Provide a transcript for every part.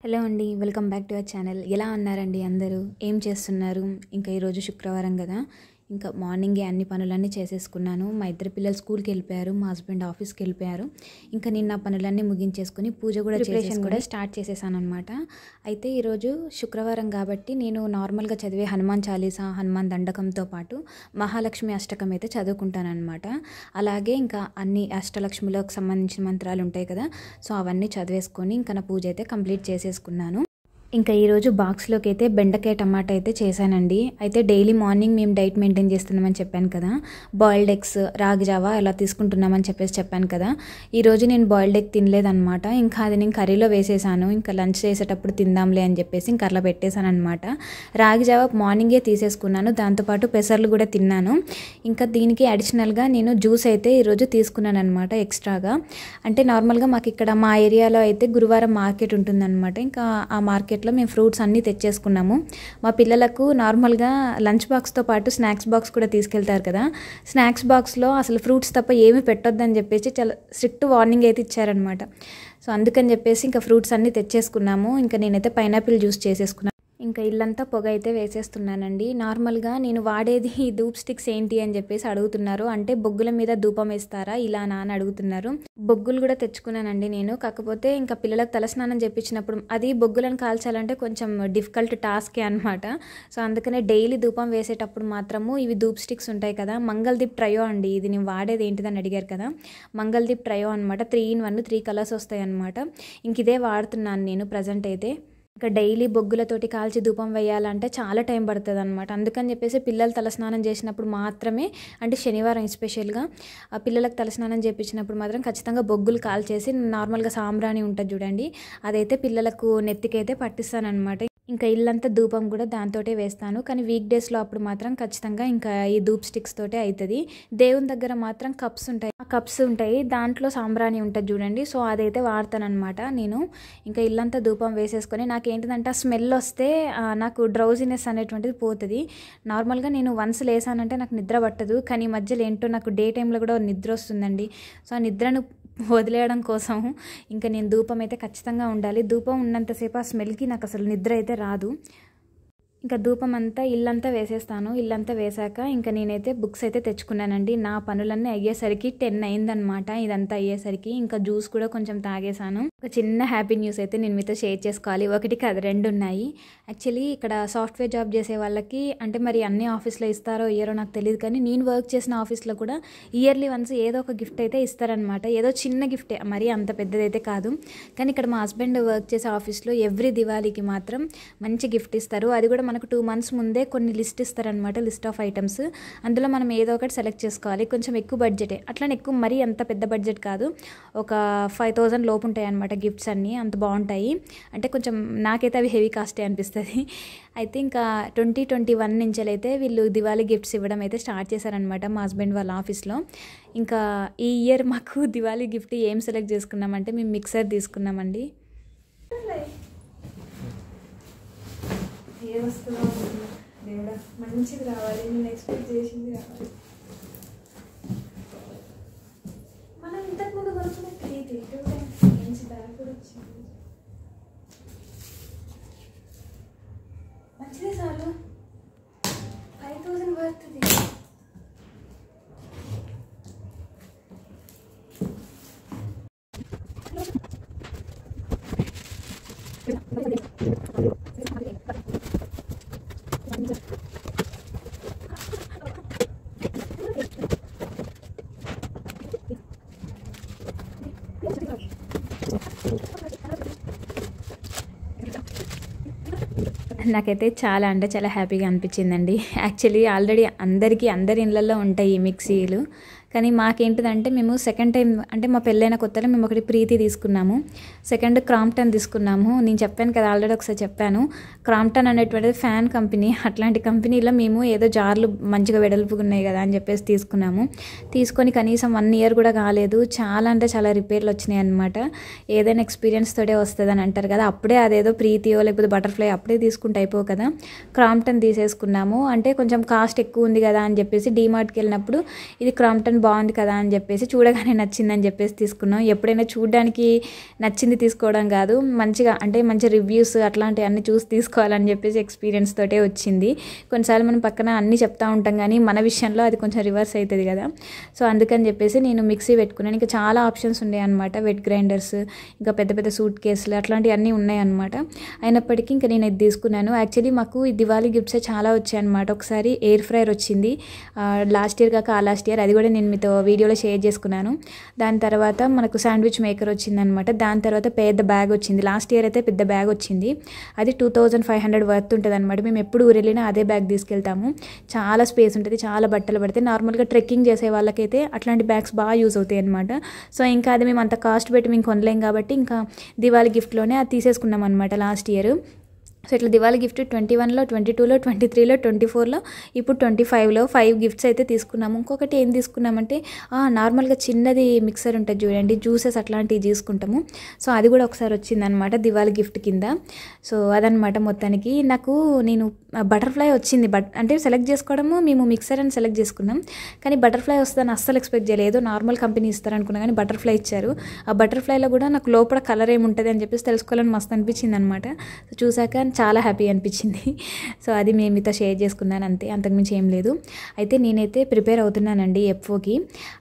Hello అండి, welcome back to our channel. ఎలా ఉన్నారండి అందరూ? ఏం చేస్తున్నారు? ఇంకా ఈరోజు శుక్రవారం కదా, ఇంకా మార్నింగే అన్ని పనులన్నీ చేసేసుకున్నాను. మా ఇద్దరు పిల్లలు స్కూల్కి వెళ్ళిపోయారు, మా హస్బెండ్ ఆఫీస్కి వెళ్ళిపోయారు. ఇంకా నేను పనులన్నీ ముగించేసుకుని పూజ కూడా ప్రిపరేషన్ కూడా స్టార్ట్ చేసేసాను అనమాట. అయితే ఈరోజు శుక్రవారం కాబట్టి నేను నార్మల్గా చదివే హనుమాన్ చాలీసా, హనుమాన్ దండకంతో పాటు మహాలక్ష్మి అష్టకం అయితే చదువుకుంటాను అనమాట. అలాగే ఇంకా అన్ని అష్టలక్ష్ములకు సంబంధించిన మంత్రాలు ఉంటాయి కదా, సో అవన్నీ చదివేసుకొని ఇంకా నా పూజ అయితే కంప్లీట్ చేసేసుకున్నాను. ఇంకా ఈరోజు బాక్స్లోకి అయితే బెండకాయ టమాటా అయితే చేశానండి. అయితే డైలీ మార్నింగ్ మేము డైట్ మెయింటైన్ చేస్తున్నామని చెప్పాను కదా, బాయిల్డ్ ఎగ్స్, రాగి జావా ఇలా తీసుకుంటున్నామని చెప్పాను కదా. ఈరోజు నేను బాయిల్డ్ ఎగ్ తినలేదనమాట. ఇంకా అది నేను కర్రీలో వేసేసాను, ఇంకా లంచ్ చేసేటప్పుడు తిందాంలే అని చెప్పేసి ఇంకా అలా పెట్టేశాను అనమాట. రాగి జావా మార్నింగే తీసేసుకున్నాను, దాంతోపాటు పెసర్లు కూడా తిన్నాను. ఇంకా దీనికి అడిషనల్గా నేను జ్యూస్ అయితే ఈరోజు తీసుకున్నాను అనమాట ఎక్స్ట్రాగా. అంటే నార్మల్గా మాకు ఇక్కడ మా ఏరియాలో అయితే గురువారం మార్కెట్ ఉంటుందన్నమాట. ఇంకా ఆ మార్కెట్లో మేము ఫ్రూట్స్ అన్నీ తెచ్చేసుకున్నాము. మా పిల్లలకు నార్మల్గా లంచ్ బాక్స్తో పాటు స్నాక్స్ బాక్స్ కూడా తీసుకెళ్తారు కదా, స్నాక్స్ బాక్స్లో అసలు ఫ్రూట్స్ తప్ప ఏమీ పెట్టొద్దని చెప్పేసి చాలా స్ట్రిక్ట్ వార్నింగ్ అయితే ఇచ్చారనమాట. సో అందుకని చెప్పేసి ఇంకా ఫ్రూట్స్ అన్నీ తెచ్చేసుకున్నాము. ఇంకా నేనైతే పైనాపిల్ జ్యూస్ చేసేసుకున్నాను. ఇంకా ఇల్లంతా పొగ అయితే వేసేస్తున్నానండి. నార్మల్గా నేను వాడేది ఈ ధూప్ స్టిక్స్ ఏంటి అని చెప్పేసి అడుగుతున్నారు. అంటే బొగ్గుల మీద ధూపం వేస్తారా ఇలానా అని అడుగుతున్నారు. బొగ్గులు కూడా తెచ్చుకున్నానండి నేను. కాకపోతే ఇంకా పిల్లలకు తలస్నానం చేయించినప్పుడు అది బొగ్గులను కాల్చాలంటే కొంచెం డిఫికల్ట్ టాస్కే అనమాట. సో అందుకనే డైలీ ధూపం వేసేటప్పుడు మాత్రము ఇవి ధూప్ స్టిక్స్ ఉంటాయి కదా, మంగళదీప్ ట్రయో అండి. ఇది నేను వాడేది ఏంటిదని అడిగారు కదా, మంగళదీప్ ట్రయో అనమాట. 3-in-1 3 కలర్స్ వస్తాయి అనమాట. ఇంక ఇదే వాడుతున్నాను నేను ప్రజెంట్ అయితే. ఇంకా డైలీ బొగ్గులతోటి కాల్చి ధూపం వేయాలంటే చాలా టైం పడుతుంది అనమాట. అందుకని చెప్పేసి పిల్లలు తలస్నానం చేసినప్పుడు మాత్రమే, అంటే శనివారం ఎస్పెషల్గా ఆ పిల్లలకు తలస్నానం చేయించినప్పుడు మాత్రం ఖచ్చితంగా బొగ్గులు కాల్చేసి నార్మల్గా సాంబ్రాణి ఉంటుంది చూడండి, అదైతే పిల్లలకు నెత్తికైతే పట్టిస్తానమాట. ఇంకా ఇల్లంతా ధూపం కూడా దాంతోటే వేస్తాను. కానీ వీక్ డేస్లో అప్పుడు మాత్రం ఖచ్చితంగా ఇంకా ఈ ధూప్ స్టిక్స్ తోటే అవుతుంది. దేవుని దగ్గర మాత్రం కప్స్ ఉంటాయి, ఆ కప్స్ ఉంటాయి, దాంట్లో సాంబ్రాణి ఉంటుంది చూడండి, సో అదైతే వాడతానమాట నేను. ఇంకా ఇల్లంతా ధూపం వేసేసుకొని నాకేంటిదంటే ఆ స్మెల్ వస్తే నాకు డ్రౌజినెస్ అనేటువంటిది పోతుంది. నార్మల్గా నేను వన్స్ లేసానంటే నాకు నిద్ర పట్టదు, కానీ ఈ మధ్యలో ఏంటో నాకు డే టైంలో కూడా నిద్ర వస్తుందండి. సో ఆ నిద్రను వదిలేయడం కోసం ఇంకా నేను ధూపం అయితే ఖచ్చితంగా ఉండాలి. ధూపం ఉన్నంతసేపు ఆ స్మెల్కి నాకు అసలు నిద్ర అయితే రాదు. ఇంకా ధూపం అంతా ఇల్లంతా వేసేస్తాను. ఇల్లంతా వేసాక ఇంకా నేనైతే బుక్స్ అయితే తెచ్చుకున్నానండి. నా పనులన్నీ అయ్యేసరికి 10 అయిందనమాట. ఇదంతా అయ్యేసరికి ఇంకా జ్యూస్ కూడా కొంచెం తాగేశాను. ఒక చిన్న హ్యాపీ న్యూస్ అయితే నేను మీతో షేర్ చేసుకోవాలి. ఒకటి కాదు, 2 ఉన్నాయి. యాక్చువల్లీ ఇక్కడ సాఫ్ట్వేర్ జాబ్ చేసే వాళ్ళకి, అంటే మరి అన్ని ఆఫీస్లో ఇస్తారో ఇయ్యారో నాకు తెలియదు, కానీ నేను వర్క్ చేసిన ఆఫీస్లో కూడా ఇయర్లీ వన్స్ ఏదో ఒక గిఫ్ట్ అయితే ఇస్తారనమాట. ఏదో చిన్న గిఫ్టే, మరీ అంత పెద్దదైతే కాదు. కానీ ఇక్కడ మా హస్బెండ్ వర్క్ చేసే ఆఫీస్లో ఎవ్రీ దివాళీకి మాత్రం మంచి గిఫ్ట్ ఇస్తారు. అది కూడా మనకు 2 months ముందే కొన్ని లిస్ట్ ఇస్తారనమాట, లిస్ట్ ఆఫ్ ఐటమ్స్. అందులో మనం ఏదో ఒకటి సెలెక్ట్ చేసుకోవాలి. కొంచెం ఎక్కువ బడ్జెటే, అట్లనే ఎక్కువ మరీ అంత పెద్ద బడ్జెట్ కాదు, ఒక 5,000 లోపు ఉంటాయి అనమాట గిఫ్ట్స్ అన్నీ. అంత బాగుంటాయి, అంటే కొంచెం నాకైతే అవి హెవీ కాస్టే అనిపిస్తుంది. అయితే ఇంకా 2021 నుంచి అయితే వీళ్ళు దివాళీ గిఫ్ట్స్ ఇవ్వడం అయితే స్టార్ట్ చేశారనమాట మా హస్బెండ్ వాళ్ళ ఆఫీస్లో. ఇంకా ఈ ఇయర్ మాకు దివాళీ గిఫ్ట్ ఏం సెలెక్ట్ చేసుకున్నామంటే మేము మిక్సర్ తీసుకున్నామండి. ఏ వస్తుందో దేవుడా, మంచిది రావాలి, నేను ఎక్స్పెక్ట్ చేసింది రావాలి. మనం ఇంతకుముందు కొనుక్కున్న ప్రీతి మంచి బ్యాగ్ కూడా వచ్చింది. మంచిదే చాలు, 5,000 పడుతుంది. నాకైతే చాలా అంటే చాలా హ్యాపీగా అనిపించిందండి. యాక్చువల్లీ ఆల్రెడీ అందరి ఇళ్ళల్లో ఉంటాయి ఈ మిక్సీలు, కానీ మాకేంటిదంటే మేము సెకండ్ టైం, అంటే మా పెళ్ళైన కొత్తలో మేము ఒకటి ప్రీతి తీసుకున్నాము, సెకండ్ క్రాంప్టన్ తీసుకున్నాము. నేను చెప్పాను కదా, ఆల్రెడీ ఒకసారి చెప్పాను, క్రాంప్టన్ అనేటువంటిది ఫ్యాన్ కంపెనీ. అట్లాంటి కంపెనీలో మేము ఏదో జార్లు మంచిగా వెడల్పుగా ఉన్నాయి కదా అని చెప్పేసి తీసుకున్నాము. తీసుకొని కనీసం 1 year కూడా కాలేదు, చాలా అంటే చాలా రిపేర్లు వచ్చినాయి అనమాట. ఏదైనా ఎక్స్పీరియన్స్ తోటే వస్తుంది అని అంటారు కదా, అప్పుడే అదేదో ప్రీతియో లేకపోతే బటర్ఫ్లై అప్పుడే తీసుకుంటే అయిపో కదా, క్రాంప్టన్ తీసేసుకున్నాము. అంటే కొంచెం కాస్ట్ ఎక్కువ ఉంది కదా అని చెప్పేసి డీమార్ట్కి వెళ్ళినప్పుడు ఇది క్రాంప్టన్ బాగుంది కదా అని చెప్పేసి చూడగానే నచ్చిందని చెప్పేసి తీసుకున్నాం. ఎప్పుడైనా చూడడానికి నచ్చింది తీసుకోవడం కాదు, మంచిగా అంటే మంచి రివ్యూస్ అట్లాంటివన్నీ చూసి తీసుకోవాలని చెప్పేసి ఎక్స్పీరియన్స్ తోటే వచ్చింది. కొన్నిసార్లు మనం పక్కన అన్నీ చెప్తా ఉంటాం కానీ మన విషయంలో అది కొంచెం రివర్స్ అవుతుంది కదా. సో అందుకని చెప్పేసి నేను మిక్సీ పెట్టుకున్నాను. ఇంకా చాలా ఆప్షన్స్ ఉన్నాయి అనమాట, వెట్ గ్రైండర్స్, ఇంకా పెద్ద పెద్ద సూట్ కేసులు అట్లాంటివి అన్నీ ఉన్నాయి అనమాట. అయినప్పటికీ ఇంకా నేను ఇది తీసుకున్నాను. యాక్చువల్లీ మాకు ఈ దివాళీ గిఫ్ట్సే చాలా వచ్చాయి అనమాట. ఒకసారి ఎయిర్ ఫ్రైయర్ వచ్చింది లాస్ట్ ఇయర్ కాక లాస్ట్ ఇయర్, అది కూడా నేను మీతో వీడియోలో షేర్ చేసుకున్నాను. దాని తర్వాత మనకు శాండ్విచ్ మేకర్ వచ్చింది అనమాట. దాని తర్వాత పెద్ద బ్యాగ్ వచ్చింది. లాస్ట్ ఇయర్ అయితే పెద్ద బ్యాగ్ వచ్చింది, అది 2500 వర్త్ ఉంటుంది అనమాట. మేము ఎప్పుడు ఊరు వెళ్ళినా అదే బ్యాగ్ తీసుకెళ్తాము. చాలా స్పేస్ ఉంటుంది, చాలా బట్టలు పడితే. నార్మల్గా ట్రెక్కింగ్ చేసే వాళ్ళకైతే అట్లాంటి బ్యాగ్స్ బాగా యూజ్ అవుతాయి అనమాట. సో ఇంకా అది మేము అంత కాస్ట్ పెట్టి మేము కొనలేం కాబట్టి ఇంకా దివాళీ గిఫ్ట్లోనే అది తీసేసుకున్నాం అనమాట లాస్ట్ ఇయర్. సో ఇట్లా దివాళీ గిఫ్ట్ 21లో, 22లో, 23లో, 24లో, ఇప్పుడు 25లో 5 గిఫ్ట్స్ అయితే తీసుకున్నాము. ఇంకొకటి ఏం తీసుకున్నామంటే నార్మల్గా చిన్నది మిక్సర్ ఉంటుంది చూడండి, జ్యూసెస్ అట్లాంటివి తీసుకుంటాము. సో అది కూడా ఒకసారి వచ్చిందనమాట దివాళీ గిఫ్ట్ కింద. సో అదనమాట మొత్తానికి. నాకు నేను బటర్ఫ్లై వచ్చింది, అంటే సెలెక్ట్ చేసుకోవడము మేము మిక్సర్ అని సెలెక్ట్ చేసుకున్నాం, కానీ బటర్ఫ్లై వస్తుందని అస్సలు ఎక్స్పెక్ట్ చేయలేదు. నార్మల్ కంపెనీ ఇస్తారనుకున్నా కానీ బటర్ఫ్లై ఇచ్చారు. ఆ బటర్ఫ్లైలో కూడా నాకు లోపల కలర్ ఏముంటుంది అని చెప్పేసి తెలుసుకోవాలని మస్తు అనిపించింది అనమాట. సో చూసాక చాలా హ్యాపీ అనిపించింది. సో అది మేము మీతో షేర్ చేసుకున్నాను అంతే, అంతకుమించి ఏం లేదు. అయితే నేనైతే ప్రిపేర్ అవుతున్నానండి ఎఫ్ఓకి.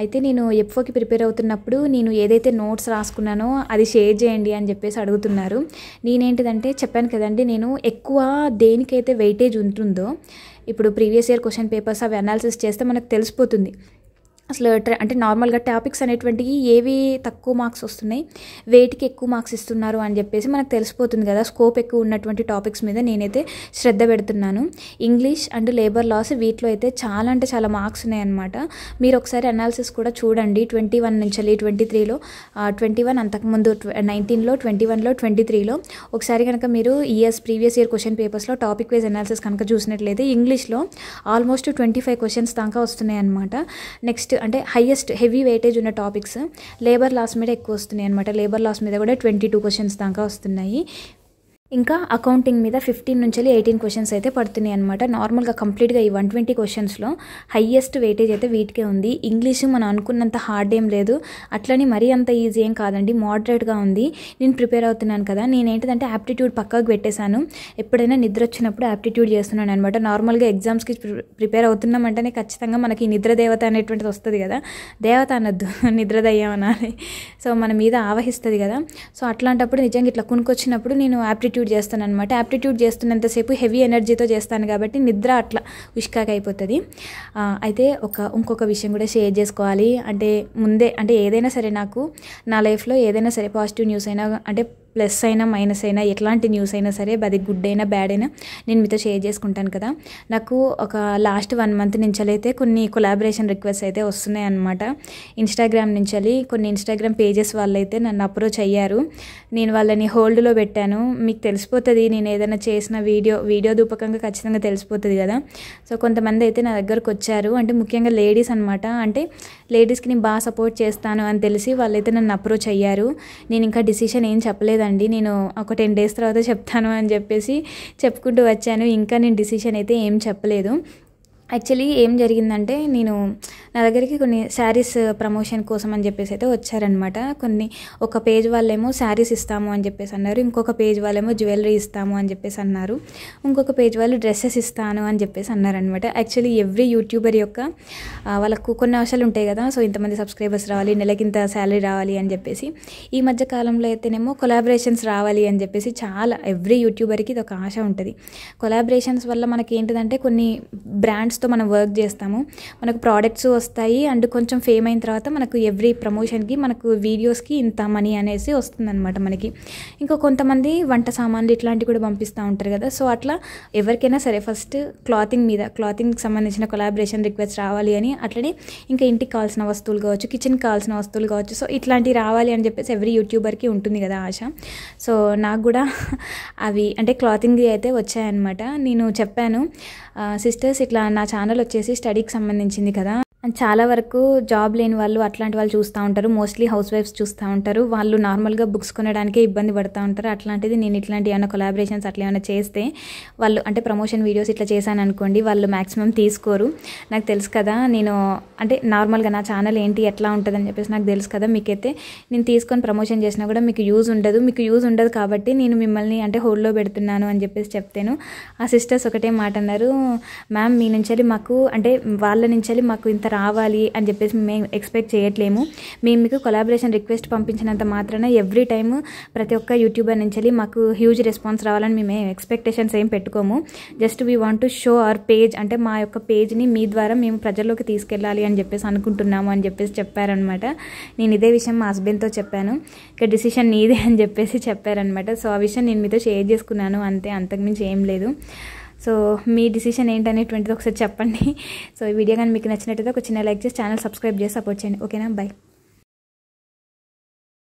అయితే నేను ఎఫ్ఓకి ప్రిపేర్ అవుతున్నప్పుడు నేను ఏదైతే నోట్స్ రాసుకున్నానో అది షేర్ చేయండి అని చెప్పేసి అడుగుతున్నారు. నేనేంటిదంటే చెప్పాను కదండి, నేను ఎక్కువ దేనికైతే వెయిటేజ్ ఉంటుందో, ఇప్పుడు ప్రీవియస్ ఇయర్ క్వశ్చన్ పేపర్స్ అవి అనాలిసిస్ చేస్తే మనకు తెలిసిపోతుంది అసలు అంటే నార్మల్గా టాపిక్స్ అనేటువంటివి ఏవి తక్కువ మార్క్స్ వస్తున్నాయి, వేటికి ఎక్కువ మార్క్స్ ఇస్తున్నారు అని చెప్పేసి మనకు తెలిసిపోతుంది కదా. స్కోప్ ఎక్కువ ఉన్నటువంటి టాపిక్స్ మీద నేనైతే శ్రద్ధ పెడుతున్నాను. ఇంగ్లీష్ అండ్ లేబర్ లాస్ వీటిలో అయితే చాలా అంటే చాలా మార్క్స్ ఉన్నాయన్నమాట. మీరు ఒకసారి అనాలిసిస్ కూడా చూడండి. 21 నుంచి 23లో 21, అంతకుముందు 19లో, 21లో, 23లో ఒకసారి కనుక మీరు ప్రీవియస్ ఇయర్ క్వశ్చన్ పేపర్స్లో టాపిక్ వైజ్ అనాలిసిస్ కనుక చూసినట్లయితే ఇంగ్లీష్లో ఆల్మోస్ట్ 25 క్వశ్చన్స్ దాకా వస్తున్నాయి అనమాట. నెక్స్ట్ అంటే హైయెస్ట్ హెవీ వెయిటేజ్ ఉన్న టాపిక్స్ లేబర్ లాస్ మీద ఎక్కువ వస్తున్నాయి అనమాట. లేబర్ లాస్ మీద కూడా 22 క్వశ్చన్స్ దాకా వస్తున్నాయి. ఇంకా అకౌంటింగ్ మీద 15 నుంచి 18 క్వశ్చన్స్ అయితే పడుతున్నాయి అనమాట. నార్మల్గా కంప్లీట్గా ఈ 120 క్వశ్చన్స్లో హైయెస్ట్ వెయిటేజ్ అయితే వీటికే ఉంది. ఇంగ్లీష్ మనం అనుకున్నంత హార్డ్ ఏం లేదు, అట్లని మరీ అంత ఈజీ ఏం కాదండి, మోడరేట్గా ఉంది. నేను ప్రిపేర్ అవుతున్నాను కదా, నేనేంటిదంటే యాప్టిట్యూడ్ పక్కకు పెట్టేశాను. ఎప్పుడైనా నిద్ర వచ్చినప్పుడు యాప్టిట్యూడ్ చేస్తున్నాను అనమాట. నార్మల్గా ఎగ్జామ్స్కి ప్రిపేర్ అవుతున్నామంటేనే ఖచ్చితంగా మనకి నిద్ర దేవత అనేటువంటిది వస్తుంది కదా, దేవత అనొద్దు నిద్ర దయ్యం అనాలి. సో మన మీద ఆవహిస్తుంది కదా. సో అట్లాంటప్పుడు నిజంగా ఇట్లా కొనుక్కొచ్చినప్పుడు నేను యాప్టిట్యూడ్ చేస్తాను అనమాట. యాప్టిట్యూడ్ చేస్తున్నంతసేపు హెవీ ఎనర్జీతో చేస్తాను కాబట్టి నిద్ర అట్లా ఉష్కాగా అయిపోతుంది. అయితే ఇంకొక విషయం కూడా షేర్ చేసుకోవాలి. అంటే ముందే అంటే ఏదైనా సరే నాకు నా లైఫ్లో ఏదైనా సరే పాజిటివ్ న్యూస్ అయినా, అంటే ప్లస్ అయినా మైనస్ అయినా ఎట్లాంటి న్యూస్ అయినా సరే, అది గుడ్ అయినా బ్యాడ్ అయినా నేను మీతో షేర్ చేసుకుంటాను కదా. నాకు ఒక లాస్ట్ 1 మంత్ నుంచి అయితే కొన్ని కొలాబరేషన్ రిక్వెస్ట్ అయితే వస్తున్నాయి అనమాట. ఇన్స్టాగ్రామ్ నుంచి కొన్ని ఇన్స్టాగ్రామ్ పేజెస్ వాళ్ళైతే నన్ను అప్రోచ్ అయ్యారు. నేను వాళ్ళని హోల్డ్లో పెట్టాను. మీకు తెలిసిపోతుంది నేను ఏదైనా చేసిన వీడియో రూపకంగా ఖచ్చితంగా తెలిసిపోతుంది కదా. సో కొంతమంది అయితే నా దగ్గరకు వచ్చారు, అంటే ముఖ్యంగా లేడీస్ అనమాట. అంటే లేడీస్కి నేను బాగా సపోర్ట్ చేస్తాను అని తెలిసి వాళ్ళైతే నన్ను అప్రోచ్ అయ్యారు. నేను ఇంకా డిసిషన్ ఏం చెప్పలేదు అండి, నేను ఒక 10 days తర్వాత చెప్తాను అని చెప్పేసి చెప్పుకుంటూ వచ్చాను. ఇంకా నేను డిసిషన్ అయితే ఏం చెప్పలేదు. యాక్చువల్లీ ఏం జరిగిందంటే, నేను నా దగ్గరికి కొన్ని శారీస్ ప్రమోషన్ కోసం అని చెప్పేసి అయితే వచ్చారనమాట. ఒక పేజ్ వాళ్ళేమో శారీస్ ఇస్తాము అని చెప్పేసి అన్నారు, ఇంకొక పేజ్ వాళ్ళేమో జ్యువెలరీ ఇస్తాము అని చెప్పేసి అన్నారు, ఇంకొక పేజ్ వాళ్ళు డ్రెస్సెస్ ఇస్తాను అని చెప్పేసి అన్నారనమాట. యాక్చువల్లీ ఎవ్రీ యూట్యూబర్ యొక్క వాళ్ళకు కొన్ని ఆశలు ఉంటాయి కదా. సో ఇంతమంది సబ్స్క్రైబర్స్ రావాలి, నెలకింత శాలరీ రావాలి అని చెప్పేసి. ఈ మధ్య కాలంలో అయితేనేమో కొలాబరేషన్స్ రావాలి అని చెప్పేసి చాలా ఎవ్రీ యూట్యూబర్కి ఇది ఒక ఆశ ఉంటుంది. కొలాబరేషన్స్ వల్ల మనకి ఏంటిదంటే కొన్ని బ్రాండ్స్తో మనం వర్క్ చేస్తాము, మనకు ప్రోడక్ట్స్ వస్తాయి, అండ్ కొంచెం ఫేమ్ అయిన తర్వాత మనకు ఎవ్రీ ప్రమోషన్కి మనకు వీడియోస్కి ఇంత మనీ అనేసి వస్తుందన్నమాట మనకి. ఇంకా కొంతమంది వంట సామాన్లు ఇట్లాంటివి కూడా పంపిస్తూ ఉంటారు కదా. సో అట్లా ఎవరికైనా సరే ఫస్ట్ క్లాతింగ్కి సంబంధించిన కొలాబరేషన్ రిక్వెస్ట్ రావాలి అని, అట్లనే ఇంకా ఇంటికి కావాల్సిన వస్తువులు కావచ్చు, కిచెన్కి కావాల్సిన వస్తువులు కావచ్చు, సో ఇట్లాంటివి రావాలి అని చెప్పేసి ఎవ్రీ యూట్యూబర్కి ఉంటుంది కదా ఆశ. సో నాకు కూడా అవి అంటే క్లాతింగ్ అయితే వచ్చాయన్నమాట. నేను చెప్పాను, సిస్టర్స్ ఇట్లా నా ఛానల్ వచ్చేసి స్టడీకి సంబంధించింది కదా, అండ్ చాలా వరకు జాబ్ లేని వాళ్ళు అట్లాంటి వాళ్ళు చూస్తూ ఉంటారు. మోస్ట్లీ హౌస్ వైఫ్స్ చూస్తూ ఉంటారు. వాళ్ళు నార్మల్గా బుక్స్ కొనడానికే ఇబ్బంది పడుతూ ఉంటారు. అట్లాంటిది నేను ఇట్లాంటి ఏమైనా కొలాబరేషన్స్ అట్లా ఏమైనా చేస్తే వాళ్ళు అంటే ప్రమోషన్ వీడియోస్ ఇట్లా చేశాను అనుకోండి, వాళ్ళు మ్యాక్సిమం తీసుకోరు. నాకు తెలుసు కదా, నేను అంటే నార్మల్గా నా ఛానల్ ఏంటి ఎట్లా ఉంటుందని చెప్పేసి నాకు తెలుసు కదా. మీకైతే నేను తీసుకొని ప్రమోషన్ చేసినా కూడా మీకు యూజ్ ఉండదు కాబట్టి నేను మిమ్మల్ని అంటే హోల్డ్లో పెడుతున్నాను అని చెప్పేసి చెప్తాను. ఆ సిస్టర్స్ ఒకటే మాట అన్నారు, మ్యామ్ మీ నుంచి మాకు అంటే వాళ్ళ నుంచి మాకు ఇంత రావాలి అని చెప్పేసి మేము ఎక్స్పెక్ట్ చేయట్లేము. మేము మీకు కొలాబరేషన్ రిక్వెస్ట్ పంపించినంత మాత్రాన ఎవ్రీ టైము ప్రతి ఒక్క యూట్యూబర్ నుంచి మాకు హ్యూజ్ రెస్పాన్స్ రావాలని మేము ఎక్స్పెక్టేషన్స్ ఏం పెట్టుకోము. Just we want to show our page, అంటే మా యొక్క పేజ్ని మీ ద్వారా మేము ప్రజల్లోకి తీసుకెళ్ళాలి అని చెప్పేసి అనుకుంటున్నాము అని చెప్పేసి చెప్పారనమాట. నేను ఇదే విషయం మా హస్బెండ్తో చెప్పాను. ఇక డిసిషన్ నీదే అని చెప్పేసి చెప్పారనమాట. సో ఆ విషయం నేను మీతో షేర్ చేసుకున్నాను అంతే, అంతకుమించి ఏం లేదు. సో మీ డిసిషన్ ఏంటనేటువంటిది ఒకసారి చెప్పండి. సో ఈ వీడియో కానీ మీకు నచ్చినట్టయితే ఒక చిన్న లైక్ చేసి ఛానల్ సబ్స్క్రైబ్ చేసి సపోర్ట్ చేయండి. ఓకేనా, బాయ్.